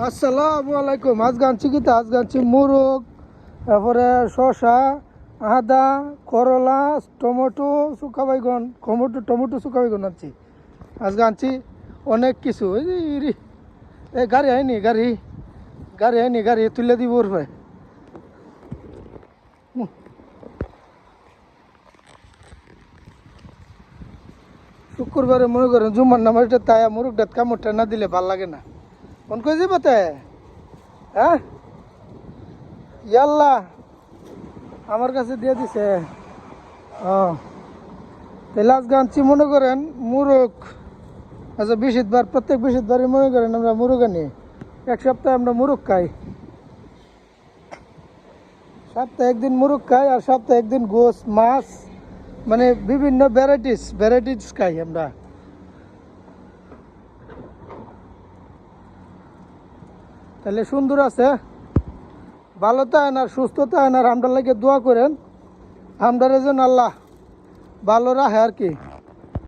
আসসালামু আলাইকুম। আজ গানছি কি আজ গানছি মুরগ, তারপরে শসা, আদা, করলা, টমেটো, শুকা বাইগন, টমেটো শুকা বাইগন আনছি। আজ গানছি অনেক কিছু। এই গাড়ি আইনি গাড়ি তুলে দিব ওর ভাই। শুক্রবারে মনে করেন জুম্মার নামাজটা তাই মুরগ ডাত কামড়টা না দিলে ভাল লাগে না। কোন কই যাবো তাই? হ্যাঁ, ইয়াল্লা আমার কাছে দিয়ে দিছে। তাহলে আজকে আনছি মনে করেন মুরগ। আচ্ছা, প্রত্যেক বৃহস্পতিবারই মনে করেন আমরা মুরগ আনি। এক সপ্তাহে আমরা মুরগ খাই, সপ্তাহে একদিন মুরগ খাই, আর সপ্তাহে একদিন গোস মাছ, মানে বিভিন্ন ভ্যারাইটিস খাই আমরা। তাহলে সুন্দর আছে, ভালো থাকেন আর সুস্থ থাকেন, আর আমরা লাগে দোয়া করেন আমরা যেন আল্লাহ ভালো রাখে আর কি।